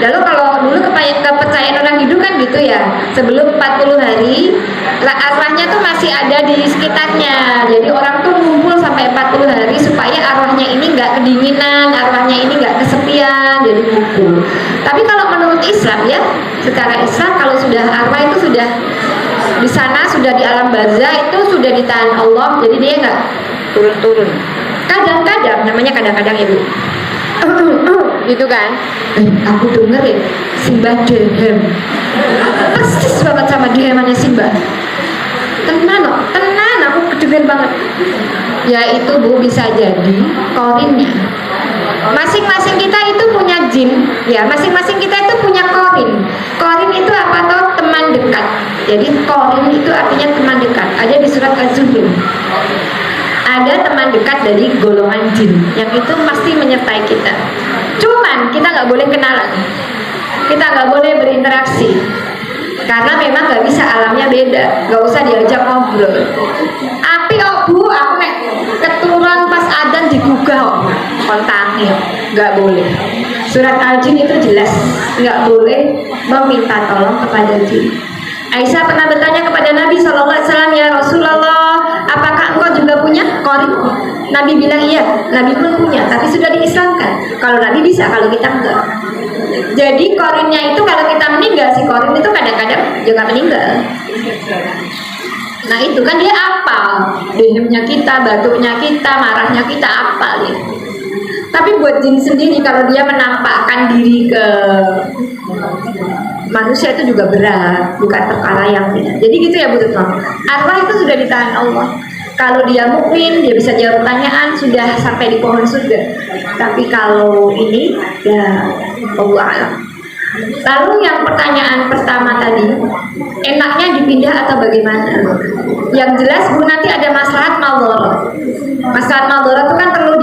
Lalu kalau dulu kepercayaan orang Hindu kan gitu ya, sebelum 40 hari arwahnya tuh masih ada di sekitarnya. Jadi orang tuh ngumpul sampai 40 hari supaya arwahnya ini nggak kedinginan, arwahnya ini nggak kesepian, jadi ngumpul. Tapi kalau menurut Islam ya, secara Islam kalau sudah arwah itu sudah di sana, sudah di alam barzah, itu sudah ditahan Allah, jadi dia nggak turun-turun. Kadang-kadang, namanya kadang-kadang ibu gitu kan, aku denger ya Simbah Dehem persis banget sama Dehemannya Simbah, tenan aku kedengeran banget ya. Itu Bu, bisa jadi korinnya masing-masing kita itu punya jin ya, masing-masing kita itu punya korin. Korin itu apa toh? Teman dekat. Jadi korin itu artinya teman dekat, ada di surat Az-Zumar. Ada teman dekat dari golongan jin yang itu pasti menyertai kita. Cuman kita nggak boleh kenalan, kita nggak boleh berinteraksi karena memang nggak bisa, alamnya beda, nggak usah diajak ngobrol. Api Bu, aku nek keturun pas adzan digugah kontaknya, nggak boleh. Surat Al-Jin itu jelas nggak boleh meminta tolong kepada jin. Aisyah pernah bertanya kepada Nabi SAW, ya Rasulullah, apakah engkau juga punya korin? Nabi bilang iya, Nabi pun punya, tapi sudah diislamkan. Kalau Nabi bisa, kalau kita enggak. Jadi korinnya itu kalau kita meninggal, si korin itu kadang-kadang juga meninggal. Nah itu kan dia apal, dehemnya kita, batuknya kita, marahnya kita apal ya. Tapi buat jin sendiri kalau dia menampakkan diri ke manusia itu juga berat, bukan perkara yang tidak. Jadi gitu ya Bu Retno. Arwah itu sudah ditahan Allah. Kalau dia mukmin, dia bisa jawab pertanyaan, sudah sampai di pohon surga. Tapi kalau ini ya Allah alam. Lalu yang pertanyaan pertama tadi, enaknya dipindah atau bagaimana? Yang jelas Bu, nanti ada maslahat maldorot. Maslahat maldorot itu kan perlu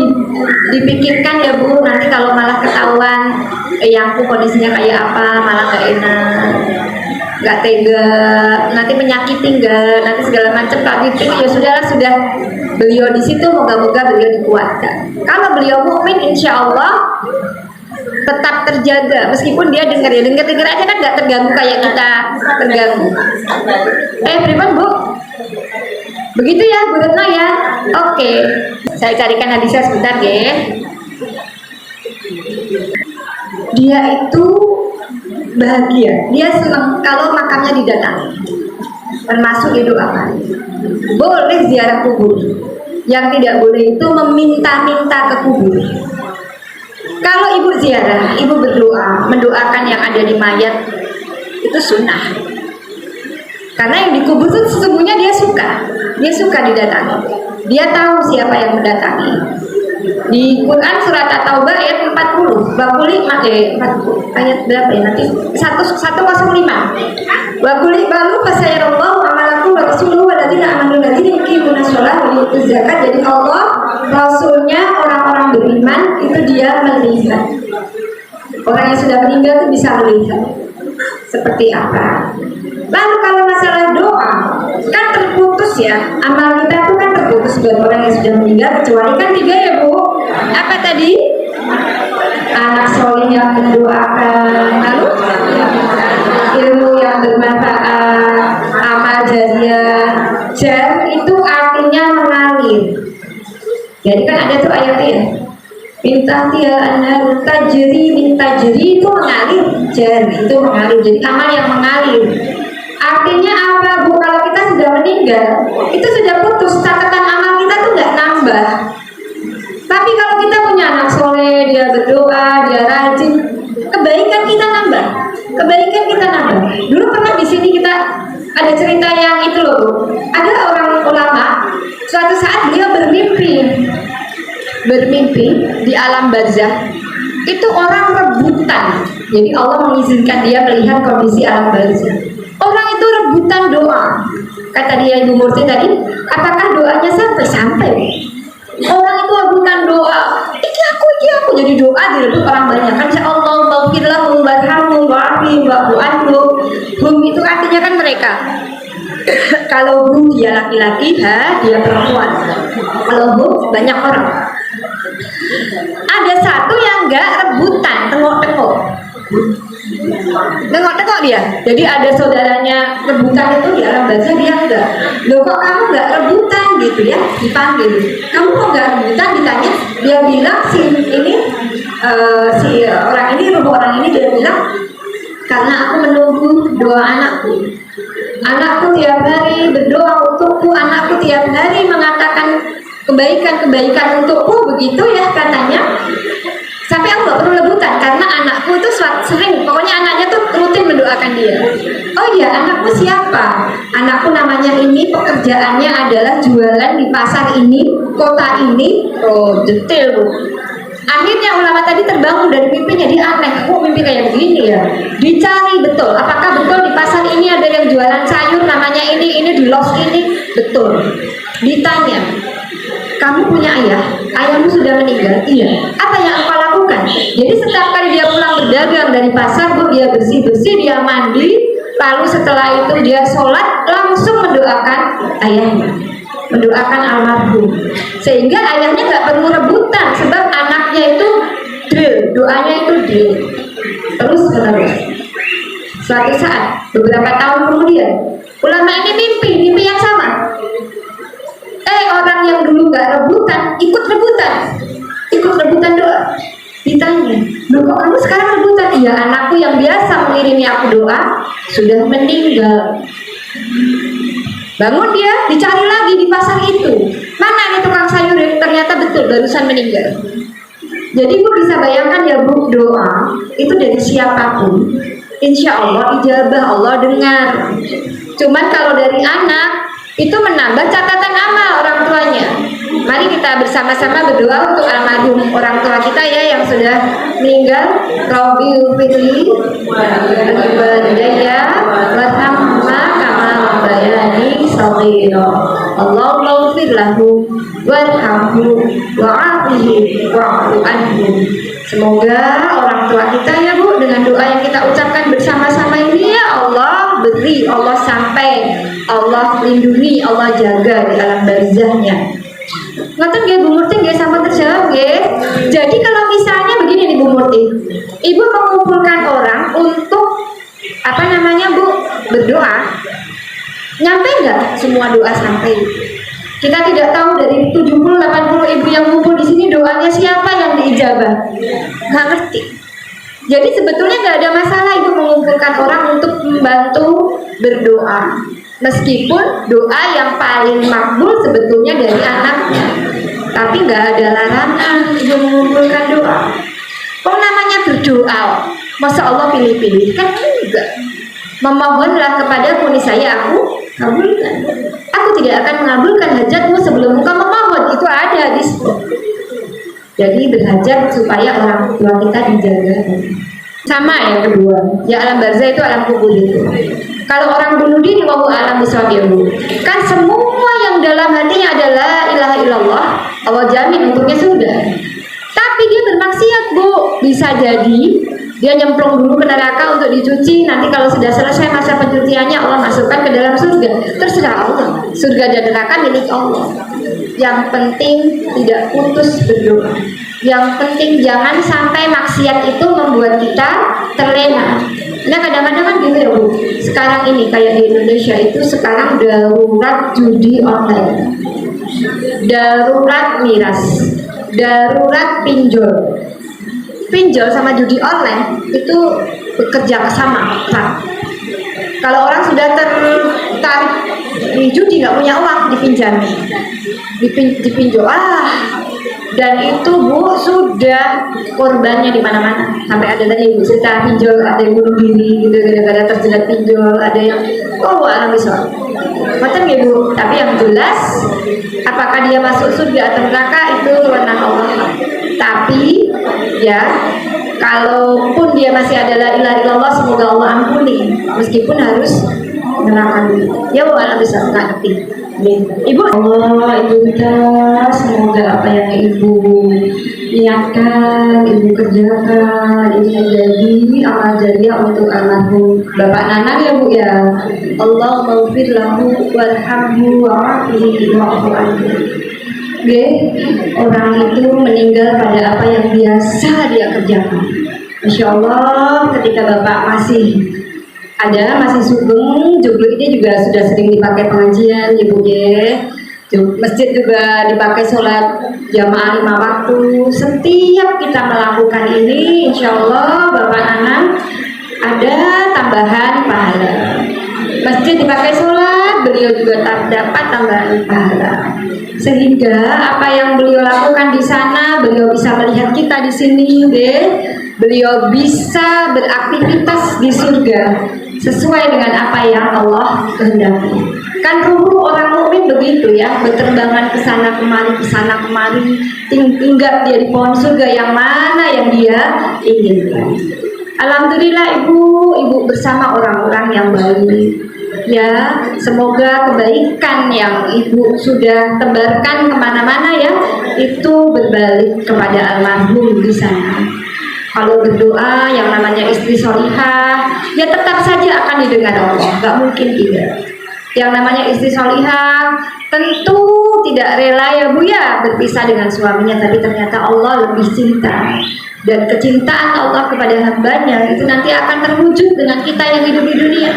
dipikirkan ya Bu. Nanti kalau malah ketahuan yangku kondisinya kayak apa, malah gak enak, gak tega, nanti menyakiti enggak, nanti segala macam. Kalau itu ya sudah beliau di situ, moga-moga beliau dikuatkan. Kalau beliau mukmin, insya Allah tetap terjaga, meskipun dia dengar aja kan nggak terganggu kayak kita terganggu. Pripun Bu? Begitu ya Bu Retno ya. Oke, saya carikan hadisnya sebentar ya. Dia itu bahagia, dia senang kalau makamnya didatangi, termasuk didoakan. Boleh ziarah kubur, yang tidak boleh itu meminta-minta ke kubur. Kalau ibu ziarah, ibu berdoa, mendoakan yang ada di mayat, itu sunnah. Karena yang dikubur itu sesungguhnya dia suka didatangi. Dia tahu siapa yang mendatangi. Di Quran surat At-Taubah ayat 40, ayat berapa ya nanti? 105. Wa qul balu fasayarallahu amalakum wa rasuluhu walladzina amanu alladzina yuqimuna sholata wa yutuz zakat. Jadi Allah, Rasulnya, orang-orang beriman itu dia melihat. Orang yang sudah meninggal itu bisa melihat seperti apa. Lalu kalau masalah doa kan terputus ya, amal kita itu kan terputus buat orang yang sudah meninggal, kecuali kan 3 ya Bu. Apa tadi? Anak soleh yang mendoakan, lalu ilmu yang bermanfaat, amal jariah. Jar itu artinya mengalir. Jadi kan ada tuh ayatnya, minta tiada tajri itu mengalir, jar itu mengalir. Jadi amal yang mengalir. Artinya apa Bu? Kalau kita sudah meninggal, itu sudah putus, catatan amal kita tuh nggak nambah. Tapi kalau kita punya anak soleh, dia berdoa, dia rajin, kebaikan kita nambah. Dulu pernah di sini kita ada cerita yang itu loh Bu. Ada orang ulama, suatu saat dia bermimpi di alam barzah. Itu orang rebutan. Jadi Allah mengizinkan dia melihat kondisi alam barzah. Orang itu rebutan doa. Kata dia Ibu Murti tadi, apakah doanya sampai? Orang itu rebutan doa. Iki aku jadi doa direbut orang banyak. Kan ya Allah, maghfirlahum warhamhum wa'afihim wa'fu anhum. Hum itu artinya kan mereka. Kalau hum dia laki-laki, dia perempuan. Kalau hum banyak orang. Ada satu yang enggak rebutan, tengok-tengok. Tengok-tengok dia. Jadi ada saudaranya rebutan itu di alam barzah, dia enggak. Loh kok kamu enggak rebutan gitu ya? Dipanggil. Kamu kok enggak rebutan, ditanya. Dia bilang si orang ini, ruh orang ini, dia bilang karena aku menunggu doa anakku. Anakku tiap hari berdoa untukku, anakku tiap hari mengatakan kebaikan-kebaikan untukku, begitu ya katanya. Sampai aku gak perlu rebutan karena anakku itu sering, pokoknya anaknya tuh rutin mendoakan dia. Oh iya, anakku siapa? Anakku namanya ini, pekerjaannya adalah jualan di pasar ini, kota ini. Oh, detail Bu. Akhirnya ulama tadi terbangun dari mimpinya, dia aneh, kok mimpi kayak begini ya? Dicari betul, apakah betul di pasar ini ada yang jualan sayur namanya ini di los ini? Betul. Ditanya, kamu punya ayah? Ayahmu sudah meninggal? Iya. Apa yang engkau lakukan? Jadi setiap kali dia pulang berdagang dari pasar, Bu, dia bersih-bersih, dia mandi, lalu setelah itu dia sholat, langsung mendoakan ayahnya, mendoakan almarhum. Sehingga ayahnya nggak perlu rebutan, sebab anaknya itu drill, doanya itu drill, terus menerus. Suatu saat, beberapa tahun kemudian, ulama ini mimpi yang sama. Orang yang dulu nggak rebutan, ikut rebutan doa. Ditanya, loh kok kamu sekarang rebutan? Iya, anakku yang biasa mengiringi aku doa sudah meninggal. Bangun dia, dicari lagi di pasar itu. Mana nih tukang sayur? Ternyata betul, barusan meninggal. Jadi Bu bisa bayangkan ya Bu, doa itu dari siapapun, insya Allah ijabah, Allah dengar. Cuman kalau dari anak, itu menambah catatan amal orang tuanya. Mari kita bersama-sama berdoa untuk almarhum orang tua kita ya yang sudah meninggal. Rabbi firli walidayya warhamhuma kama rabbayani shaghira. Allahumma ighfir lahu warhamhu wa'afihi wa'fu anhu. Semoga orang tua kita ya Bu, dengan doa yang kita ucapkan bersama-sama ini, ya Allah beri, Allah sampai, Allah lindungi, Allah jaga di alam barzahnya. Ngoten nggih Bu Murti, nggih sampun terjawab nggih. Jadi kalau misalnya begini nih Bu Murti, Ibu mengumpulkan orang untuk Bu, berdoa, nyampe nggak semua doa sampai? Kita tidak tahu dari 70-80 ibu yang ngumpul di sini doanya siapa yang diijabah, nggak ngerti. Jadi sebetulnya nggak ada masalah Ibu mengumpulkan orang untuk membantu berdoa, meskipun doa yang paling makbul sebetulnya dari anaknya. Tapi nggak ada larangan Ibu mengumpulkan doa. Kok namanya berdoa? Masa Allah pilih-pilih? Kan enggak. Memohonlah kepada Kuni saya, aku kabulkan. Aku tidak akan mengabulkan hajatmu sebelum engkau memohon. Itu ada hadis. Jadi berhajat supaya orang tua kita dijaga. Sama yang kedua, ya alam barzah itu alam kubur itu. Kalau orang bunuh diri, wallahu a'lam bishawab ya Bu. Kan semua yang dalam hatinya adalah ilaha illallah, Allah jamin untuknya sudah. Tapi dia bermaksiat Bu, bisa jadi dia nyemplung dulu ke neraka untuk dicuci. Nanti kalau sudah selesai masa pencuciannya, Allah masukkan ke dalam surga. Terserah Allah, surga dan neraka milik Allah. Yang penting tidak putus berdoa. Yang penting jangan sampai maksiat itu membuat kita terlena. Nah kadang-kadang kan gitu ya Bu, sekarang ini kayak di Indonesia itu sekarang darurat judi online, darurat miras, darurat pinjol. Pinjol sama judi online itu bekerja sama. Kalau orang sudah tertarik di judi, nggak punya uang, dipinjami, dipinjol. Dan itu Bu sudah korbannya di mana-mana. Sampai ada tadi Bu cerita pinjol, ada yang bunuh diri gitu gara-gara terjerat pinjol, ada yang alam bisa. Macam ya Bu. Tapi yang jelas, apakah dia masuk surga atau neraka itu wewenang Allah. Tapi ya, kalaupun dia masih adalah ilaha illallah, semoga Allah ampuni, meskipun harus neraka dulu. Ya Bu, alam bisa ngerti. Ibu Allah, Ibu kita, semoga apa yang Ibu niatkan, Ibu kerjakan, ini menjadi amal jariah untuk almarhum Bapak Nanang ya Bu ya. Allah maghfir lahu warhamhu wa'afihi wa'fu anhu. Orang itu meninggal pada apa yang biasa dia kerjakan. Masya Allah, ketika Bapak masih masih sugeng, jubluk ini juga sudah sering dipakai pengajian, Ibu ya. Masjid juga dipakai sholat jamaah 5 waktu. Setiap kita melakukan ini, insya Allah Bapak Nanang ada tambahan pahala. Masjid dipakai sholat, beliau juga dapat tambahan pahala. Sehingga apa yang beliau lakukan di sana, beliau bisa melihat kita di sini, deh. Beliau bisa beraktivitas di surga sesuai dengan apa yang Allah kehendaki. Kan ruh orang mukmin begitu ya, berterbangan ke sana kemari, tinggal dia di pohon surga yang mana yang dia inginkan. Alhamdulillah ibu bersama orang-orang yang baik. Ya, semoga kebaikan yang ibu sudah tebarkan kemana-mana ya, itu berbalik kepada almarhum di sana. Kalau berdoa yang namanya istri solihah, ya tetap saja akan didengar Allah, nggak mungkin tidak. Yang namanya istri solihah tentu tidak rela ya Bu ya berpisah dengan suaminya, tapi ternyata Allah lebih cinta. Dan kecintaan Allah kepada hambanya itu nanti akan terwujud dengan kita yang hidup di dunia.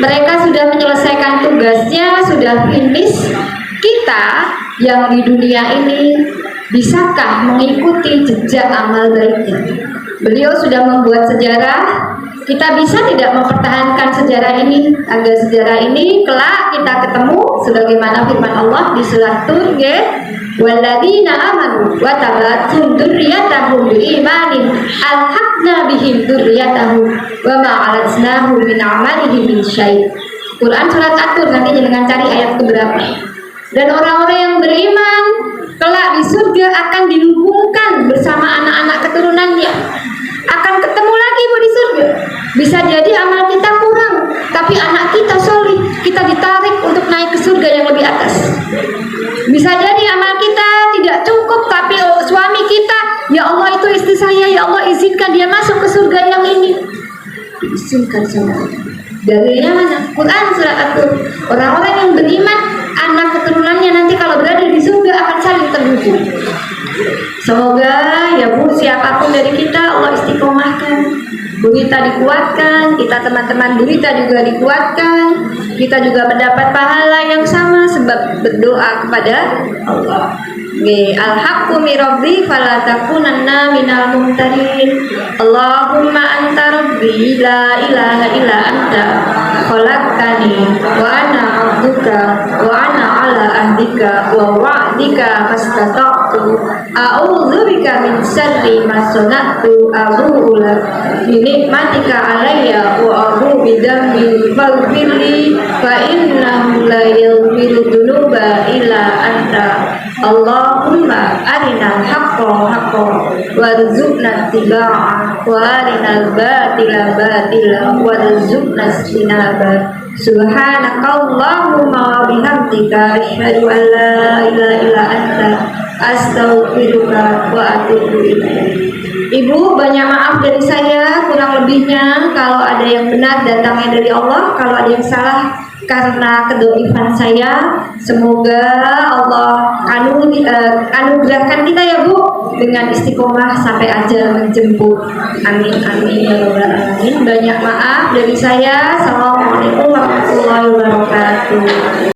Mereka sudah menyelesaikan tugasnya, sudah finish. Kita yang di dunia ini bisakah mengikuti jejak amal baiknya? Beliau sudah membuat sejarah. Kita bisa tidak mempertahankan sejarah ini agar sejarah ini kelak kita ketemu sebagaimana firman Allah di surat Tur, walladzina amanu wa tabatum dzurriyyatahum biimanin alhaqna bihim dzurriyyatahum wa ma alatnahum min amalihim min syai'. Quran surat At-Tur, nanti jangan cari ayat keberapa. Dan orang-orang yang beriman kelak di surga akan dihubungkan bersama anak-anak keturunannya. Akan ketemu lagi Bu di surga. Bisa jadi amal kita kurang, tapi anak kita solih, kita ditarik untuk naik ke surga yang lebih atas. Bisa jadi amal kita tidak cukup, tapi suami kita, ya Allah itu istri saya, ya Allah izinkan dia masuk ke surga yang ini. Izinkan saudara. Dalilnya mana? Quran surat At-Tur. Orang-orang yang beriman, anak keturunannya nanti kalau berada di surga akan saling terhubung. Semoga ya Bu, siapapun dari kita Allah istiqomahkan, Bu Rita dikuatkan, kita teman-teman Bu Rita juga dikuatkan, kita juga mendapat pahala yang sama sebab berdoa kepada Allah. Al-haqqu min rabbi fala takunanna minal mumtarin. Allahumma anta rabbi la ilaha illa anta khalaqtani wa ana 'abduka wa ana 'ala ahdika wa wa'dika mastata'tu a'udzu bika min syarri ma sana'tu abu'u lak bi ni'matika 'alayya wa abu'u bi dhanbi faghfirli fa innahu la yaghfiru dzunuba illa anta. Allahumma arinal haqqa haqqan warzuqna ittiba'ah wa arinal batila batila warzuqna ijtinaba. Subhanakallahumma wa bihamdika asyhadu an la ilaha illa anta astaghfiruka wa atubu ilaik. Ibu, banyak maaf dari saya, kurang lebihnya kalau ada yang benar datangnya dari Allah, kalau ada yang salah karena kedoifan saya. Semoga Allah anugerahkan kita ya Bu dengan istiqomah sampai ajal menjemput. Amin amin ya rabbal alamin. Banyak maaf dari saya. Assalamualaikum warahmatullahi wabarakatuh.